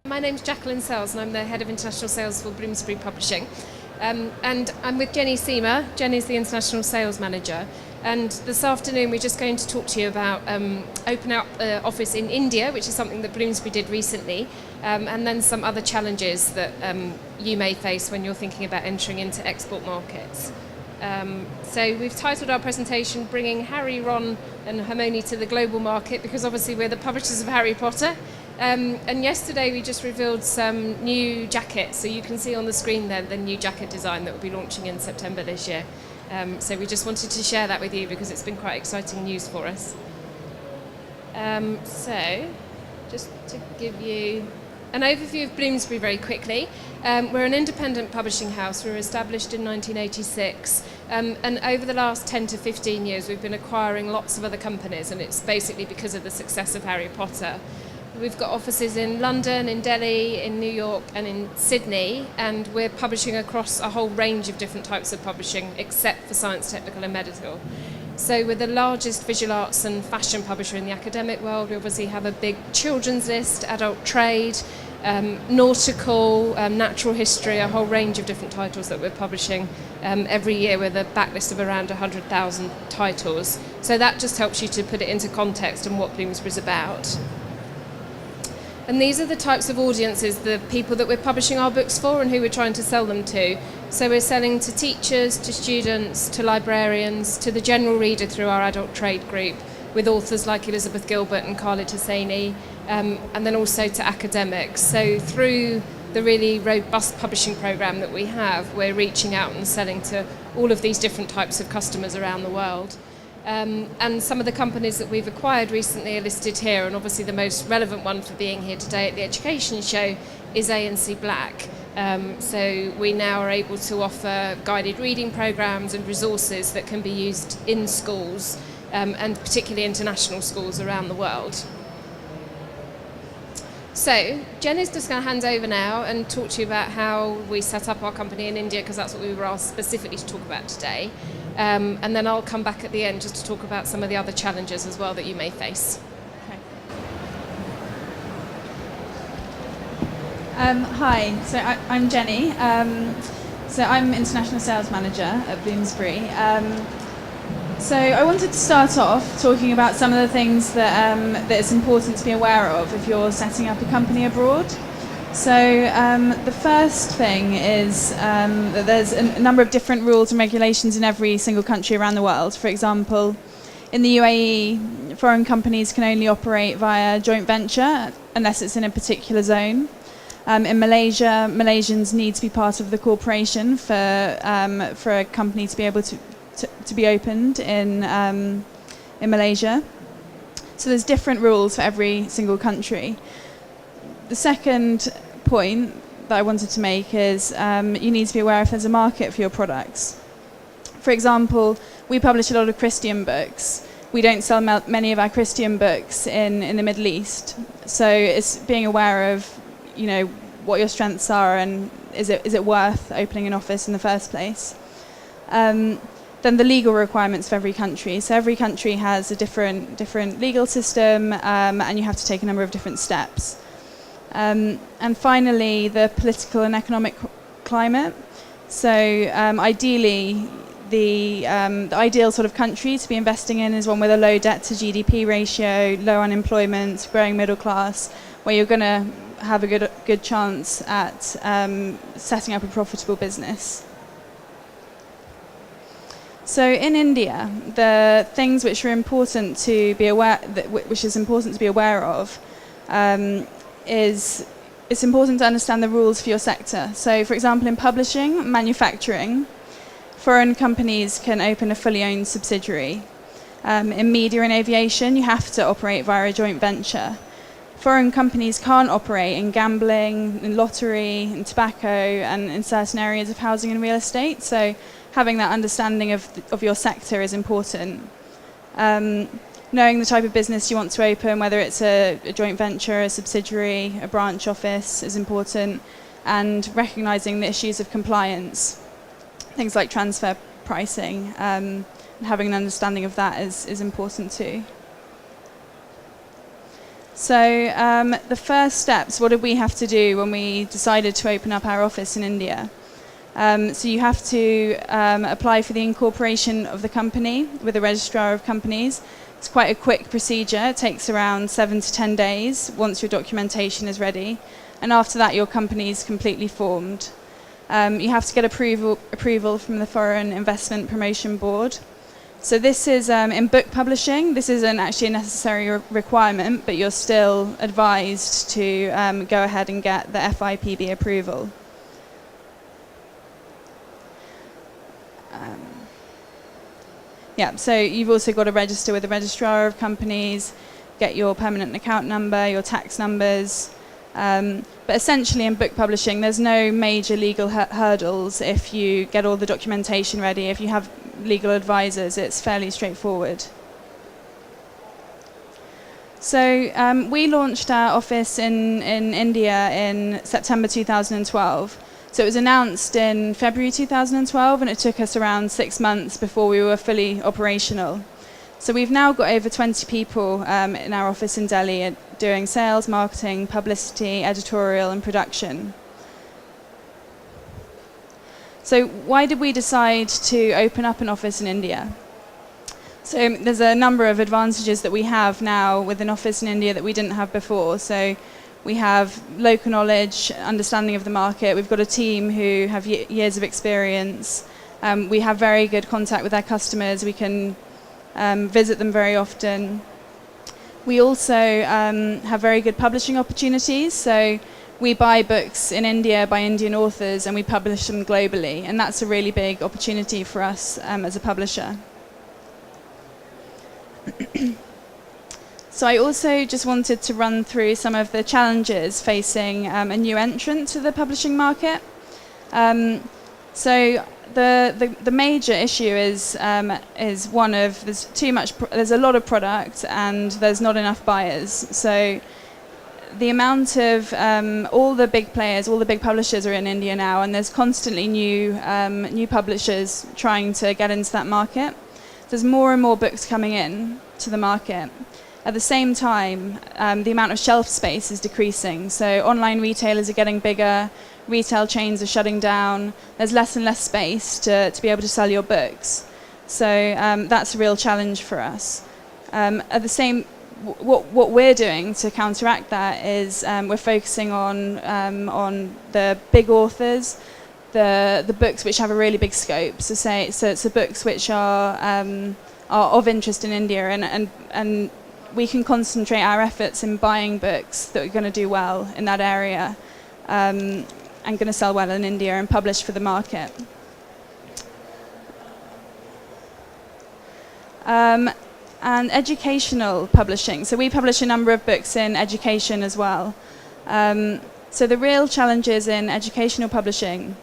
My name's Jacqueline Sales and I'm the Head of International Sales for Bloomsbury Publishing. And I'm with Cima. Jenny's the International Sales Manager. And this afternoon we're just going to talk to you about opening up an office in India, which is something that Bloomsbury did recently, and then some other challenges that you may face when you're thinking about entering into export markets. So we've titled our presentation Bringing Harry, Ron and Hermione to the Global Market, because obviously we're the publishers of Harry Potter. And yesterday we just revealed some new jackets, so you can see on the screen there the new jacket design that will be launching in September this year. So we just wanted to share that with you because it's been quite exciting news for us. So just to give you an overview of Bloomsbury very quickly. We're an independent publishing house. We were established in 1986, and over the last 10 to 15 years we've been acquiring lots of other companies, and it's basically because of the success of Harry Potter. We've got offices in London, in Delhi, in New York and in Sydney, and we're publishing across a whole range of different types of publishing except for science, technical and medical. So we're the largest visual arts and fashion publisher in the academic world. We obviously have a big children's list, adult trade, nautical, natural history, a whole range of different titles that we're publishing every year with a backlist of around 100,000 titles. So that just helps you to put it into context and what Bloomsbury's about. And these are the types of audiences, the people that we're publishing our books for and who we're trying to sell them to. So we're selling to teachers, to students, to librarians, to the general reader through our adult trade group, with authors like Elizabeth Gilbert and Khalid Hosseini, and then also to academics. So through the really robust publishing programme that we have, we're reaching out and selling to all of these different types of customers around the world. And some of the companies that we've acquired recently are listed here, and obviously the most relevant one for being here today at the Education Show is A&C Black. So we now are able to offer guided reading programmes and resources that can be used in schools, and particularly international schools around the world. So Jenny's just going to hand over now and talk to you about how we set up our company in India, because that's what we were asked specifically to talk about today. And then I'll come back at the end just to talk about some of the other challenges as well that you may face. Okay. Hi, so I'm Jenny. So I'm International Sales Manager at Bloomsbury. So I wanted to start off talking about some of the things that it's important to be aware of if you're setting up a company abroad. So the first thing is that there's a number of different rules and regulations in every single country around the world. For example, in the UAE, foreign companies can only operate via joint venture unless it's in a particular zone. In Malaysia, Malaysians need to be part of the corporation for a company to be able to be opened in Malaysia. So there's different rules for every single country. The second point that I wanted to make is you need to be aware if there's a market for your products. For example, we publish a lot of Christian books. We don't sell many of our Christian books in the Middle East. So it's being aware of, what your strengths are and is it worth opening an office in the first place. Then the legal requirements for every country. So every country has a different legal system, and you have to take a number of different steps. And finally, the political and economic climate. So ideally, the ideal sort of country to be investing in is one with a low debt to GDP ratio, low unemployment, growing middle class, where you're going to have a good chance at setting up a profitable business. So in India, the things which are important to be aware, of, is it's important to understand the rules for your sector. So, for example, in publishing, manufacturing, foreign companies can open a fully owned subsidiary. In media and aviation, you have to operate via a joint venture. Foreign companies can't operate in gambling, in lottery, in tobacco, and in certain areas of housing and real estate. So having that understanding of your sector is important. Knowing the type of business you want to open, whether it's a joint venture, a subsidiary, a branch office, is important, and recognising the issues of compliance, things like transfer pricing, and having an understanding of that is important too. So the first steps, what did we have to do when we decided to open up our office in India? So you have to apply for the incorporation of the company with the registrar of companies. It's quite a quick procedure. It takes around 7 to 10 days once your documentation is ready. And after that, your company is completely formed. You have to get approval from the Foreign Investment Promotion Board. So this is in book publishing. This isn't actually a necessary requirement, but you're still advised to go ahead and get the FIPB approval. So you've also got to register with the registrar of companies, get your permanent account number, your tax numbers. But essentially in book publishing, there's no major legal hurdles if you get all the documentation ready. If you have legal advisors, it's fairly straightforward. So we launched our office in India in September 2012. So it was announced in February 2012, and it took us around 6 months before we were fully operational. So we've now got over 20 people in our office in Delhi doing sales, marketing, publicity, editorial, and production. So why did we decide to open up an office in India? So there's a number of advantages that we have now with an office in India that we didn't have before. So we have local knowledge, understanding of the market. We've got a team who have years of experience. We have very good contact with our customers. We can visit them very often. We also have very good publishing opportunities. So we buy books in India by Indian authors and we publish them globally. And that's a really big opportunity for us as a publisher. So I also just wanted to run through some of the challenges facing a new entrant to the publishing market. So the major issue is one of there's a lot of product and there's not enough buyers. So the amount of all the big players, all the big publishers are in India now, and there's constantly new publishers trying to get into that market. There's more and more books coming in to the market. At the same time, the amount of shelf space is decreasing. So online retailers are getting bigger, retail chains are shutting down. There's less and less space to be able to sell your books. So that's a real challenge for us. What we're doing to counteract that is we're focusing on the big authors, the books which have a really big scope. So it's the books which are of interest in India, and we can concentrate our efforts in buying books that are going to do well in that area and going to sell well in India and publish for the market. And educational publishing. So we publish a number of books in education as well. So the real challenges in educational publishing.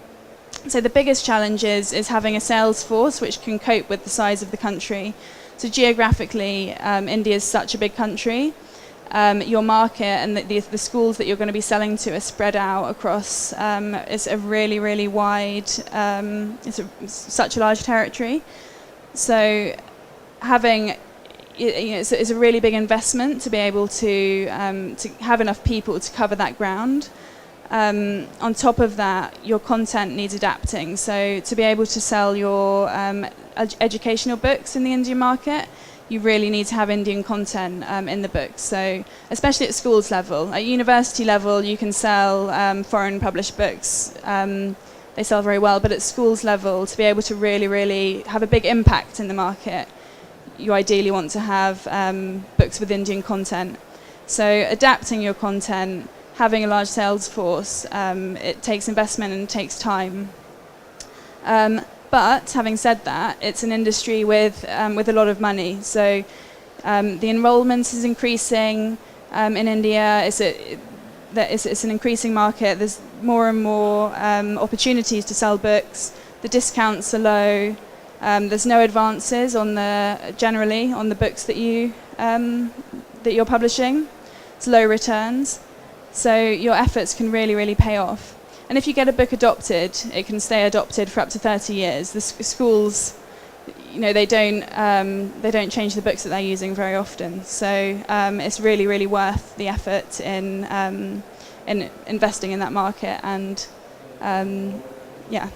So the biggest challenge is having a sales force which can cope with the size of the country. So geographically, India is such a big country. Your market and the schools that you're going to be selling to are spread out across. It's a really, really wide. It's such a large territory. So having it's a really big investment to be able to have enough people to cover that ground. On top of that, your content needs adapting. So to be able to sell your educational books in the Indian market, you really need to have Indian content in the books. So especially at schools level. At university level, you can sell foreign published books. They sell very well. But at schools level, to be able to really, really have a big impact in the market, you ideally want to have books with Indian content. So adapting your content, having a large sales force, it takes investment and it takes time. But having said that, it's an industry with a lot of money. So the enrollment is increasing in India. It's an increasing market. There's more and more opportunities to sell books. The discounts are low. There's no advances generally on the books that you're publishing. It's low returns. So your efforts can really, really pay off. And if you get a book adopted, it can stay adopted for up to 30 years. The schools, they don't change the books that they're using very often. So it's really, really worth the effort in investing in that market. And yeah.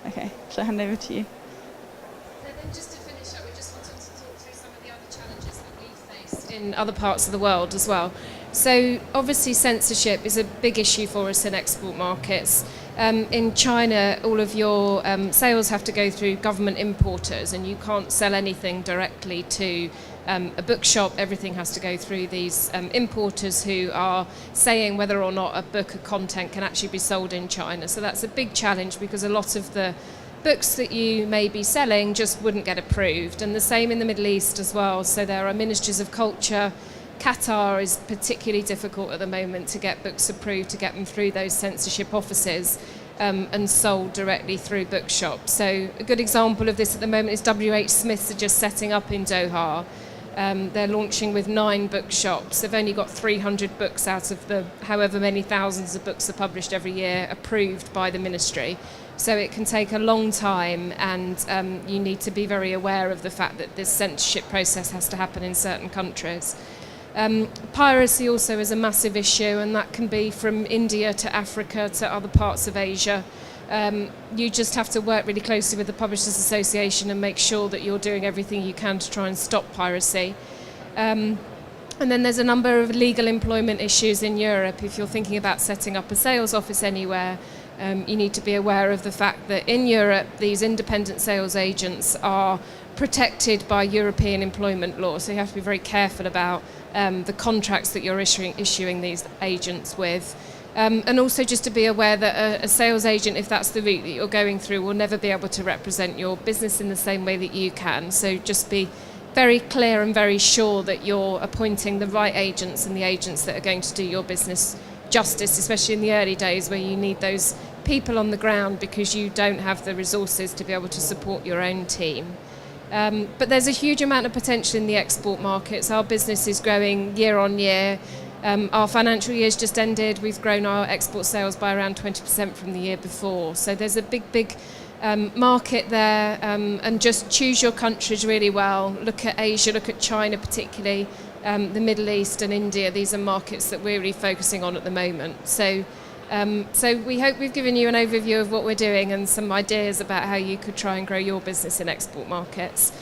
Okay, shall I hand over to you? And then just to finish up, we just wanted to talk through some of the other challenges that we've faced in other parts of the world as well. So obviously censorship is a big issue for us in export markets. In China, all of your sales have to go through government importers, and you can't sell anything directly to a bookshop. Everything has to go through these importers who are saying whether or not a book or content can actually be sold in China. So that's a big challenge, because a lot of the books that you may be selling just wouldn't get approved. And the same in the Middle East as well. So there are ministries of culture. Qatar is particularly difficult at the moment to get books approved, to get them through those censorship offices and sold directly through bookshops. So a good example of this at the moment is WH Smith's are just setting up in Doha. They're launching with 9 bookshops. They've only got 300 books out of the however many thousands of books are published every year approved by the ministry. So it can take a long time, and you need to be very aware of the fact that this censorship process has to happen in certain countries. Piracy also is a massive issue, and that can be from India to Africa to other parts of Asia. You just have to work really closely with the Publishers Association and make sure that you're doing everything you can to try and stop piracy. And then there's a number of legal employment issues in Europe. If you're thinking about setting up a sales office anywhere, you need to be aware of the fact that in Europe, these independent sales agents are protected by European employment law. So you have to be very careful about the contracts that you're issuing these agents with. And also just to be aware that a sales agent, if that's the route that you're going through, will never be able to represent your business in the same way that you can. So just be very clear and very sure that you're appointing the right agents and the agents that are going to do your business justice, especially in the early days where you need those people on the ground because you don't have the resources to be able to support your own team. But there's a huge amount of potential in the export markets. Our business is growing year on year. Our financial year's just ended. We've grown our export sales by around 20% from the year before. So there's a big market there, and just choose your countries really well. Look at Asia, look at China particularly, the Middle East and India. These are markets that we're really focusing on at the moment. So we hope we've given you an overview of what we're doing and some ideas about how you could try and grow your business in export markets.